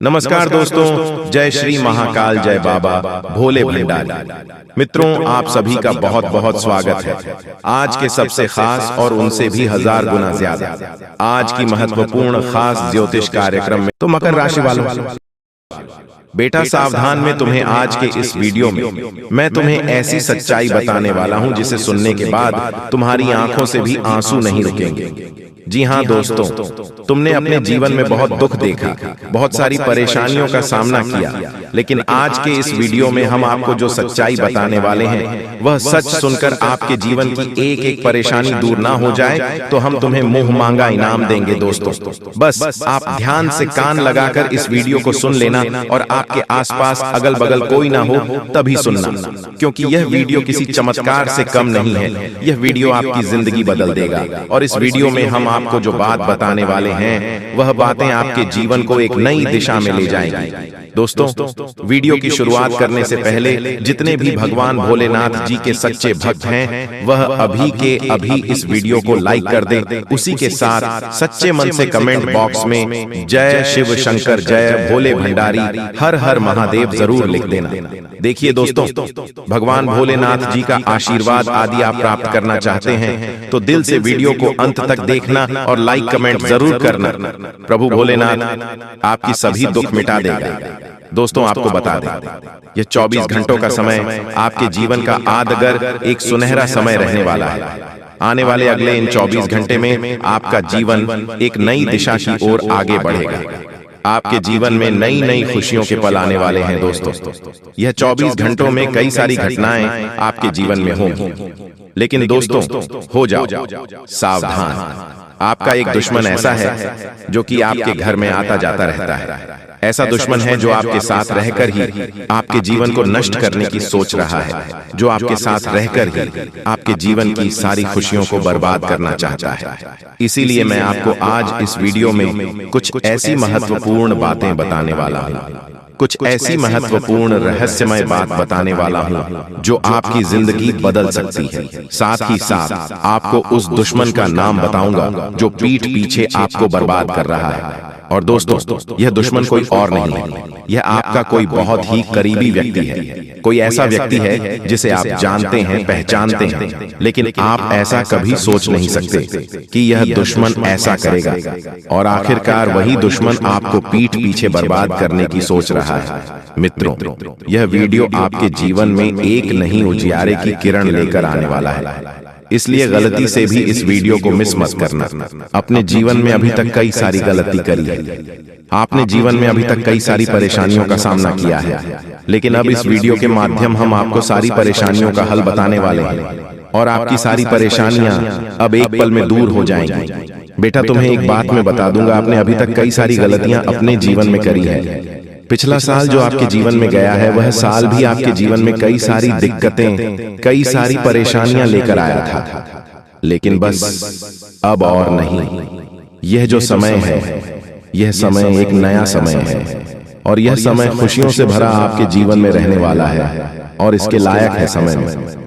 नमस्कार दोस्तों, जय श्री महाकाल, जय बाबा भोले भंडारी। मित्रों, आप सभी का बहुत बहुत स्वागत है आज के सबसे खास और उनसे भी 1000 गुना ज्यादा आज की महत्वपूर्ण खास ज्योतिष कार्यक्रम में। तो मकर राशि वालों, बेटा सावधान में तुम्हें आज के इस वीडियो में मैं तुम्हें ऐसी सच्चाई बताने वाला हूं जिसे सुनने के बाद तुम्हारी आंखों से भी आंसू नहीं रुकेंगे। जी हाँ दोस्तों, तुमने अपने जीवन में बहुत दुख देखा, बहुत सारी परेशानियों का सामना किया, लेकिन आज के इस वीडियो में हम आपको जो सच्चाई बताने वाले हैं वह सच सुनकर आपके जीवन की एक एक परेशानी दूर ना हो जाए तो हम तुम्हें मुंह मांगा इनाम देंगे। दोस्तों बस आप ध्यान से कान लगाकर इस वीडियो को सुन लेना और आपके आसपास अगल बगल कोई ना हो तभी सुनना, क्योंकि यह वीडियो किसी चमत्कार से कम नहीं है। यह वीडियो आपकी जिंदगी बदल देगा और इस वीडियो में हम आपको जो बात बताने वाले हैं वह बातें आपके जीवन को एक नई दिशा में ले जाएंगी। दोस्तों, वीडियो की शुरुआत करने से पहले जितने भी भगवान भोलेनाथ जी के सच्चे भक्त हैं वह अभी के अभी इस वीडियो को लाइक कर दें। उसी के साथ सच्चे मन से कमेंट बॉक्स में जय शिव शंकर, जय भोले भंडारी, हर हर महादेव जरूर लिख देना। देखिए दोस्तों, भगवान भोलेनाथ जी का आशीर्वाद आदि आप प्राप्त करना चाहते हैं तो दिल से वीडियो को अंत तक देखना और लाइक कमेंट जरूर करना। प्रभु भोलेनाथ आपकी सभी दुख मिटा देगा। दोस्तों आपको बता दें, यह 24 घंटों का समय आपके जीवन का आदगर एक सुनहरा समय रहने वाला है। आने वाले अगले इन 24 घंटे में आपका जीवन एक नई दिशा की ओर आगे बढ़ेगा। आपके जीवन में नई नई खुशियों के पल आने वाले हैं। दोस्तों यह 24 घंटों में कई सारी घटनाएं आपके जीवन में होंगी, लेकिन दोस्तों हो जाओ सावधान। आपका एक दुश्मन ऐसा है जो कि आपके घर में आता जाता रहता है। ऐसा दुश्मन है जो आपके साथ रहकर ही आपके जीवन को नष्ट करने की सोच रहा है, जो आपके साथ रहकर ही आपके जीवन की सारी खुशियों को बर्बाद करना चाहता है। इसीलिए मैं आपको आज इस वीडियो में कुछ ऐसी महत्वपूर्ण बातें बताने वाला हूँ, कुछ ऐसी महत्वपूर्ण रहस्यमय बात बताने वाला हूँ जो आपकी जिंदगी बदल सकती है। साथ ही साथ आपको उस दुश्मन का नाम बताऊंगा जो पीठ पीछे आपको बर्बाद कर रहा है। और दोस्तों यह दुश्मन कोई और नहीं है, यह आपका कोई बहुत ही करीबी व्यक्ति है। कोई ऐसा व्यक्ति है जिसे आप जानते हैं, पहचानते हैं, लेकिन आप ऐसा कभी सोच नहीं सकते कि यह दुश्मन ऐसा करेगा। और आखिरकार वही दुश्मन आपको पीठ पीछे बर्बाद करने की सोच रहा है। मित्रों, यह वीडियो आपके जीवन में एक नई उजियारे की किरण लेकर आने वाला है, इसलिए गलती से भी इस वीडियो को मिस मत करना। अपने जीवन में अभी तक कई सारी गलती करी है, आपने जीवन में अभी तक कई सारी परेशानियों का सामना किया है, लेकिन अब इस वीडियो के माध्यम हम आपको सारी परेशानियों का हल बताने वाले हैं और आपकी सारी परेशानियां अब एक पल में दूर हो जाएंगी। बेटा तुम्हें एक बात मैं बता दूंगा, आपने अभी तक कई सारी गलतियां अपने जीवन में करी है। पिछला साल जो आपके जीवन में गया है वह साल भी आपके जीवन में कई सारी दिक्कतें, कई सारी परेशानियां लेकर आया था, लेकिन बस अब और नहीं। यह जो समय है, यह समय एक नया समय है और यह समय खुशियों से भरा आपके जीवन में रहने वाला है और इसके लायक है समय में।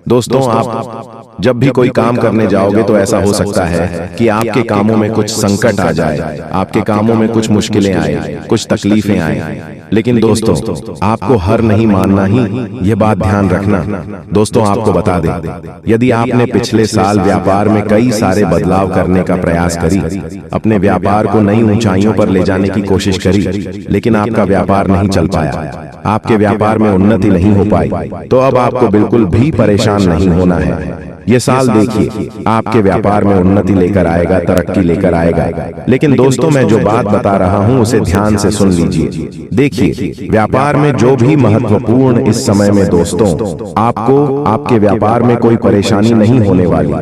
दोस्तों, आप जब भी कोई काम करने जाओगे तो ऐसा हो सकता है कि आपके कामों में कुछ संकट आ जाए, आपके कामों में कुछ मुश्किलें आए, कुछ तकलीफें आए, लेकिन दोस्तों आपको हार नहीं मानना ही, यह बात ध्यान रखना। दोस्तों आपको बता दें, यदि आपने पिछले साल व्यापार में कई सारे बदलाव करने का प्रयास करी, अपने व्यापार को नई ऊंचाइयों पर ले जाने की कोशिश करी, लेकिन आपका व्यापार नहीं चल पाया, आपके व्यापार में उन्नति नहीं हो पाई, तो अब आपको बिल्कुल भी परेशान नहीं होना है। ये साल देखिए आपके व्यापार में उन्नति लेकर आएगा, तरक्की लेकर आएगा। लेकिन दोस्तों मैं जो बात बता रहा हूँ उसे ध्यान से सुन लीजिए। देखिए, व्यापार में जो भी महत्वपूर्ण इस समय में दोस्तों आपको आपके व्यापार में कोई परेशानी नहीं होने वाली।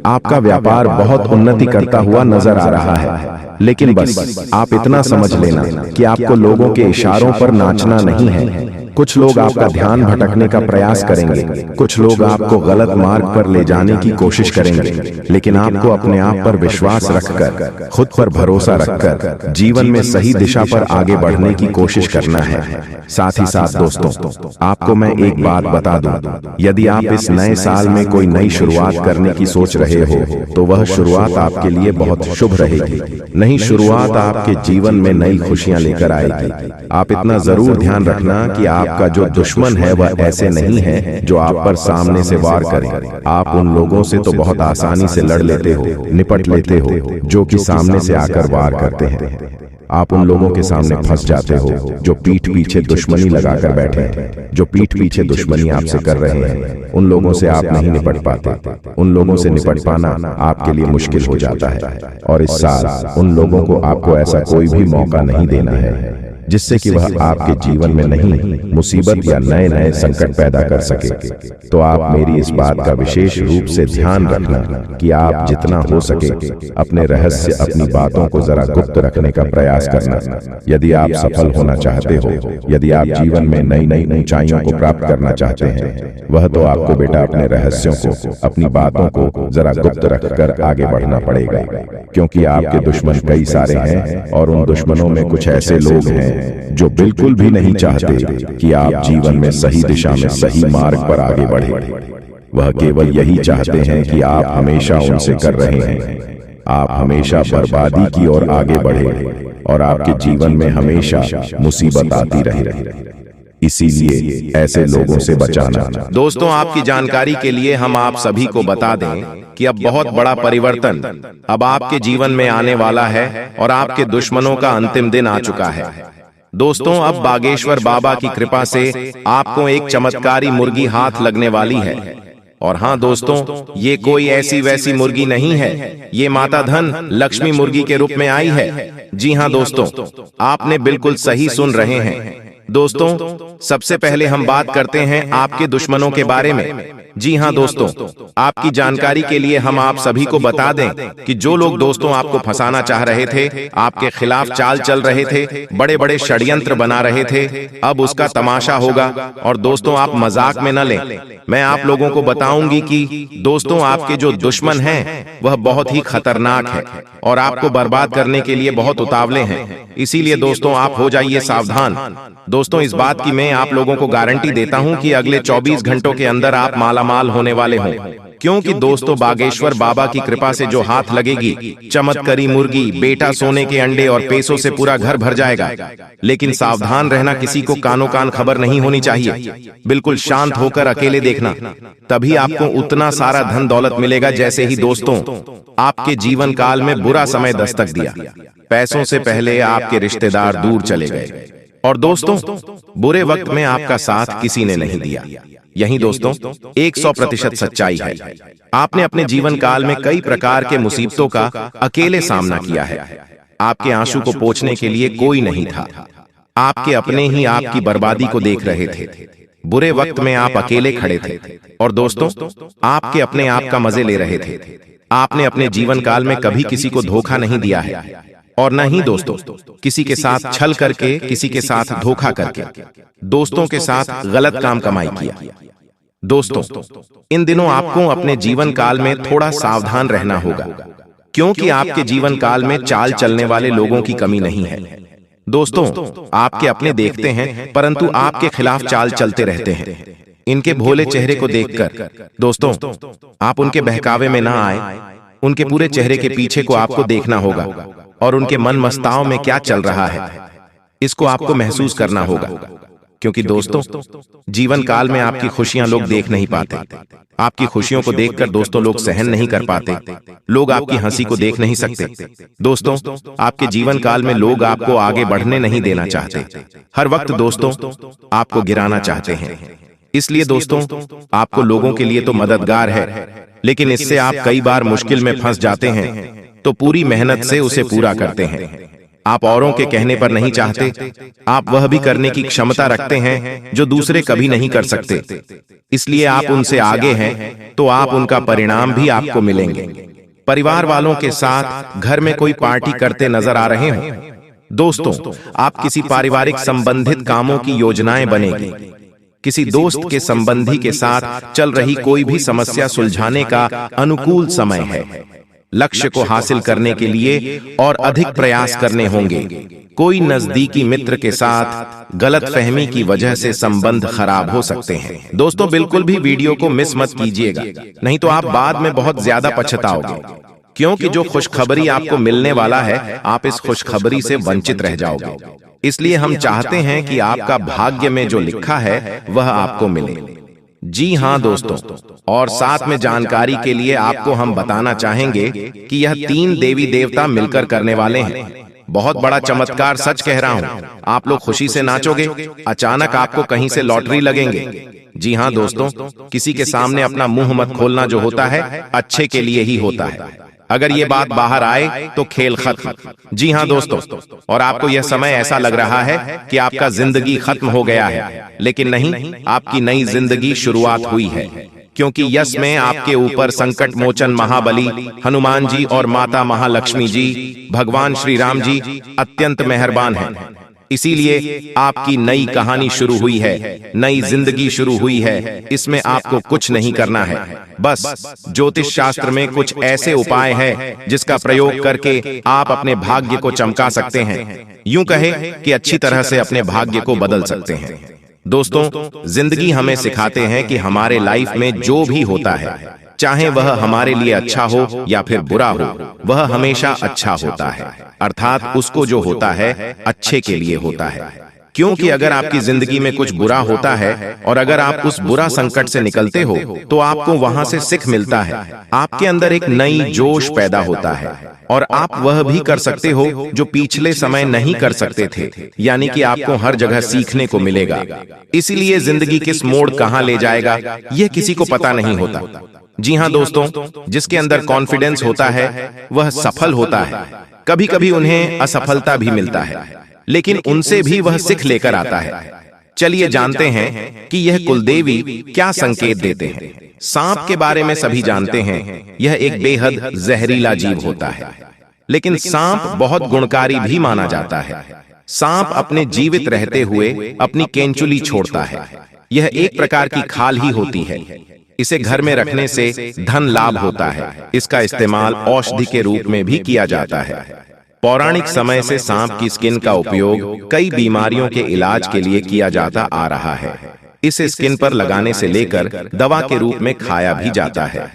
आपका व्यापार बहुत उन्नति करता हुआ नजर आ रहा है, लेकिन बस आप इतना समझ लेना कि आपको लोगों के इशारों पर नाचना नहीं है। कुछ लोग आपका ध्यान भटकने का प्रयास करेंगे, कुछ लोग आपको गलत मार्ग पर ले जाने की कोशिश करेंगे, लेकिन आपको अपने आप पर विश्वास रखकर, खुद पर भरोसा रखकर जीवन में सही दिशा पर आगे बढ़ने की कोशिश करना है। साथ ही साथ दोस्तों, आपको मैं एक बात बता दूं, यदि आप इस नए साल में कोई नई शुरुआत करने की सोच रहे हो तो वह शुरुआत आपके लिए बहुत शुभ रहेगी। नई शुरुआत आपके जीवन में नई खुशियां लेकर आएगी। आप इतना जरूर ध्यान रखना कि आपका जो दुश्मन है वह ऐसे नहीं है जो आप पर सामने से वार करे। आप उन लोगों से तो बहुत आसानी से लड़ लेते हो, निपट लेते हो, जो कि सामने से आकर वार करते हैं। आप उन लोगों के सामने फंस जाते हो जो पीठ पीछे दुश्मनी लगाकर बैठे हैं, जो पीठ पीछे दुश्मनी आपसे कर रहे हैं। उन लोगों से आप नहीं निपट पाते। उन लोगों से निपट पाना आपके लिए मुश्किल हो जाता है। और इस साल उन लोगों को आपको ऐसा कोई भी मौका नहीं देना है जिससे कि वह आपके जीवन में नहीं मुसीबत या नए नए संकट पैदा कर सके। तो आप मेरी इस बात का विशेष रूप से ध्यान रखना कि आप जितना हो सके अपने रहस्य, अपनी बातों को जरा गुप्त रखने का प्रयास करना। यदि आप सफल होना चाहते हो, यदि आप जीवन में नई नई ऊंचाइयों को प्राप्त करना चाहते हैं, वह तो आपको बेटा अपने रहस्यों को, अपनी बातों को जरा गुप्त रखकर आगे बढ़ना पड़ेगा, क्योंकि आपके दुश्मन कई सारे हैं और उन दुश्मनों में कुछ ऐसे लोग हैं जो बिल्कुल भी नहीं चाहते कि आप जीवन में सही दिशा में, सही मार्ग पर आगे बढ़े। वह केवल यही चाहते हैं कि आप हमेशा उनसे कर रहे हैं, आप हमेशा बर्बादी की ओर आगे बढ़े और आपके जीवन में हमेशा मुसीबत आती रहे। इसीलिए ऐसे लोगों से बचाना। दोस्तों, आपकी जानकारी के लिए हम आप सभी को बता दें कि अब बहुत बड़ा परिवर्तन अब आपके जीवन में आने वाला है और आपके दुश्मनों का अंतिम दिन आ चुका है। दोस्तों, अब बागेश्वर बाबा की कृपा से आपको एक चमत्कारी मुर्गी हाथ लगने वाली है। और हाँ दोस्तों, ये कोई ऐसी वैसी मुर्गी नहीं है, ये माता धन लक्ष्मी मुर्गी के रूप में आई है। जी हाँ दोस्तों, आपने बिल्कुल सही सुन रहे हैं। दोस्तों, सबसे पहले हम बात करते हैं आपके दुश्मनों के बारे में। जी हाँ दोस्तों, आपकी जानकारी के लिए हम आप सभी को बता दें कि जो लोग दोस्तों आपको फंसाना चाह रहे थे, आपके खिलाफ चाल चल रहे थे, बड़े बड़े षड्यंत्र बना रहे थे, अब उसका तमाशा होगा। और दोस्तों, आप मजाक में न लें। मैं आप लोगों को बताऊंगी कि दोस्तों आपके जो दुश्मन हैं वह बहुत ही खतरनाक है और आपको बर्बाद करने के लिए बहुत उतावले हैं। इसीलिए दोस्तों आप हो जाइए सावधान। दोस्तों, इस बात की मैं आप लोगों को गारंटी देता हूं कि अगले 24 घंटों के अंदर आप मालामाल होने वाले हों, क्योंकि दोस्तों बागेश्वर बाबा की कृपा से जो हाथ लगेगी, चमत्कारी मुर्गी, बेटा सोने के अंडे और पैसों से पूरा घर भर जाएगा। लेकिन सावधान रहना, किसी को कानो कान खबर नहीं होनी चाहिए। बिल्कुल शांत होकर अकेले देखना, तभी आपको उतना सारा धन दौलत मिलेगा। जैसे ही दोस्तों आपके जीवन काल में बुरा समय दस्तक दिया, पैसों से पहले आपके रिश्तेदार दूर चले गए और दोस्तों बुरे वक्त में आपका साथ किसी ने नहीं दिया। यही दोस्तों 100% सच्चाई है। आपने अपने जीवन काल में कई प्रकार के मुसीबतों का अकेले सामना किया है। आपके आंसू को पोंछने के लिए कोई नहीं था। आपके अपने ही आपकी बर्बादी को देख रहे थे। बुरे वक्त में आप अकेले खड़े थे और दोस्तों आपके अपने आप का मजे ले रहे थे। आपने अपने जीवन काल में कभी किसी को धोखा नहीं दिया है और न ही दोस्तों किसी के साथ छल करके, किसी के साथ धोखा करके, दोस्तों के साथ गलत काम कमाई किया। दोस्तों, इन दिनों आपको अपने जीवन काल में थोड़ा सावधान रहना होगा, क्योंकि आपके जीवन काल में चाल चलने वाले लोगों की कमी नहीं है। दोस्तों, आपके अपने देखते हैं परंतु आपके खिलाफ चाल चलते रहते हैं। इनके भोले चेहरे को देखकर दोस्तों आप उनके बहकावे में ना आए। उनके पूरे चेहरे के पीछे को आपको देखना होगा और उनके मन मस्ताओं में क्या चल रहा है इसको आपको महसूस करना होगा। क्योंकि दोस्तों जीवन काल में आपकी खुशियां लोग देख नहीं पाते। आपकी खुशियों को देखकर दोस्तों लोग सहन नहीं कर पाते। लोग आपकी हंसी को देख नहीं सकते। दोस्तों आपके जीवन काल में लोग आपको आगे बढ़ने नहीं देना चाहते। हर वक्त दोस्तों आपको गिराना चाहते हैं। इसलिए दोस्तों आपको लोगों के लिए तो मददगार है, लेकिन इससे आप कई बार मुश्किल में फंस जाते हैं, तो पूरी मेहनत से उसे पूरा करते हैं। आप औरों के कहने पर नहीं चाहते। आप वह भी करने की क्षमता रखते हैं जो दूसरे कभी नहीं कर सकते। इसलिए आप उनसे आगे हैं, तो आप उनका परिणाम भी आपको मिलेंगे। परिवार वालों के साथ घर में कोई पार्टी करते नजर आ रहे हो दोस्तों, आप किसी पारिवारिक संबंधित कामों की योजनाएं बनेगी, किसी दोस्त के संबंधी के साथ चल रही कोई भी समस्या सुलझाने का अनुकूल समय है, लक्ष्य को हासिल करने के लिए और अधिक प्रयास करने होंगे। कोई नजदीकी मित्र के साथ गलतफहमी की वजह से संबंध खराब हो सकते हैं। दोस्तों, बिल्कुल भी वीडियो को मिस मत कीजिएगा, नहीं तो आप बाद में बहुत ज्यादा पछताओगे, क्योंकि जो खुशखबरी आपको मिलने वाला है, आप इस खुशखबरी से वंचित रह जाओगे। इसलिए हम चाहते हैं कि आपका भाग्य में जो लिखा है वह आपको मिले। जी हाँ दोस्तों, और साथ में जानकारी के लिए आपको हम बताना चाहेंगे कि यह 3 देवी देवता मिलकर करने वाले हैं। बहुत बड़ा चमत्कार, सच कह रहा हूँ। आप लोग खुशी से नाचोगे, अचानक आपको कहीं से लॉटरी लगेंगे। जी हाँ दोस्तों, किसी के सामने अपना मुंह मत खोलना जो होता है, अच्छे के लिए ही होता है। अगर ये बात बाहर आए तो खेल खत्म। जी हाँ दोस्तों, और आपको यह समय ऐसा लग रहा है कि आपका जिंदगी खत्म हो गया है, लेकिन नहीं, आपकी नई जिंदगी शुरुआत हुई है, क्योंकि यश में आपके ऊपर संकट मोचन महाबली हनुमान जी और माता महालक्ष्मी जी, भगवान श्री राम जी अत्यंत मेहरबान हैं। इसीलिए आपकी नई कहानी शुरू हुई है, नई जिंदगी शुरू हुई है। इसमें आपको कुछ नहीं करना है, बस ज्योतिष शास्त्र में कुछ ऐसे उपाय हैं जिसका प्रयोग करके आप अपने भाग्य को चमका सकते हैं, यूं कहे कि अच्छी तरह से अपने भाग्य को बदल सकते हैं। दोस्तों, जिंदगी हमें सिखाते हैं कि हमारे लाइफ में जो भी होता है, चाहे वह हमारे लिए अच्छा हो या फिर बुरा हो, वह हमेशा अच्छा होता है, अर्थात उसको जो होता है अच्छे के लिए होता है। क्योंकि अगर आपकी जिंदगी में कुछ बुरा होता है और अगर आप उस बुरा संकट से निकलते हो तो आपको वहां से सीख मिलता है, आपके अंदर एक नई जोश पैदा होता है और आप वह भी कर सकते हो जो पिछले समय नहीं कर सकते थे, यानी कि आपको हर जगह सीखने को मिलेगा। इसीलिए जिंदगी किस मोड़ कहां ले जाएगा यह किसी को पता नहीं होता। जी हाँ दोस्तों, जिसके अंदर कॉन्फिडेंस होता है वह सफल होता है। कभी कभी उन्हें असफलता भी मिलता है, लेकिन उनसे भी वह सीख लेकर आता है। चलिए जानते हैं कि यह कुलदेवी क्या संकेत देते हैं। सांप के बारे में सभी जानते हैं, यह एक बेहद जहरीला जीव होता है, लेकिन सांप बहुत गुणकारी भी माना जाता है। सांप अपने जीवित रहते हुए अपनी केंचुली छोड़ता है। यह एक प्रकार की खाल ही होती है। इसे घर में रखने से धन लाभ होता है। इसका इस्तेमाल औषधि के रूप में भी किया जाता है। पौराणिक समय से सांप की स्किन का उपयोग कई बीमारियों के इलाज के लिए किया जाता आ रहा है। इसे स्किन पर लगाने से लेकर दवा के रूप में खाया भी जाता है।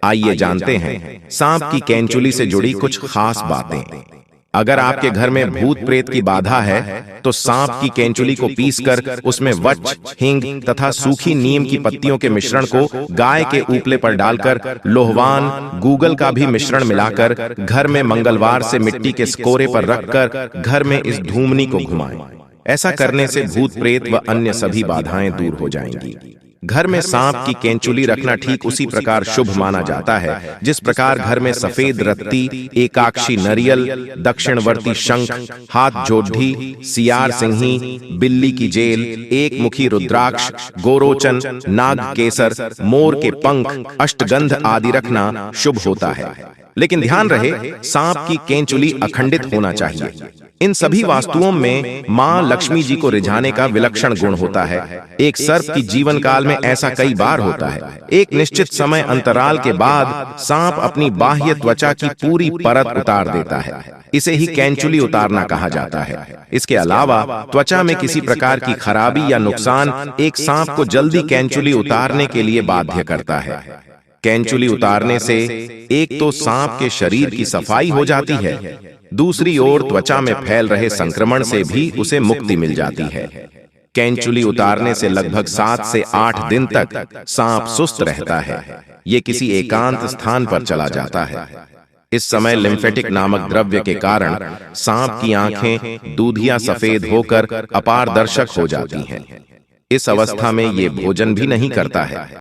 आइए जानते हैं सांप की केंचुली से जुड़ी कुछ खास बातें। अगर आपके घर में भूत प्रेत की बाधा है तो सांप की केंचुली को पीसकर उसमें वच, हिंग तथा सूखी नीम की पत्तियों के मिश्रण को गाय के उपले पर डालकर लोहवान, गूगल का भी मिश्रण मिलाकर घर में मंगलवार से मिट्टी के स्कोरे पर रखकर घर में इस धूमनी को घुमाएं। ऐसा करने से भूत प्रेत व अन्य सभी बाधाएं दूर हो जाएंगी। घर में सांप की केंचुली रखना ठीक उसी प्रकार शुभ माना जाता है जिस प्रकार घर में सफेद रत्ती, एकाक्षी नरियल, दक्षिणवर्ती शंख, हाथ जोढ़ी, सियार सिंही, बिल्ली की जेल, एक मुखी रुद्राक्ष, गोरोचन, नाग केसर, मोर के पंख, अष्टगंध आदि रखना शुभ होता है। लेकिन ध्यान रहे, सांप की केंचुली अखंडित होना चाहिए। इन सभी वास्तुओं में मां लक्ष्मी जी को रिझाने का विलक्षण गुण होता है। एक सर्प की जीवन काल में ऐसा कई बार होता है। एक निश्चित समय अंतराल के बाद सांप अपनी बाह्य त्वचा की पूरी परत उतार देता है। इसे ही केंचुली उतारना कहा जाता है। इसके अलावा त्वचा में किसी प्रकार की खराबी या नुकसान एक सांप को जल्दी केंचुली उतारने के लिए बाध्य करता है। केंचुली उतारने से एक तो सांप के शरीर की सफाई हो जाती है, दूसरी ओर त्वचा में फैल रहे संक्रमण से भी उसे मुक्ति मिल जाती है। केंचुली उतारने से लगभग 7 से 8 दिन तक सांप सुस्त रहता है। ये किसी एकांत स्थान पर चला जाता है। इस समय लिम्फेटिक नामक द्रव्य के कारण सांप की आंखें दूधिया सफेद होकर अपारदर्शक हो जाती हैं। इस अवस्था में ये भोजन भी नहीं करता है।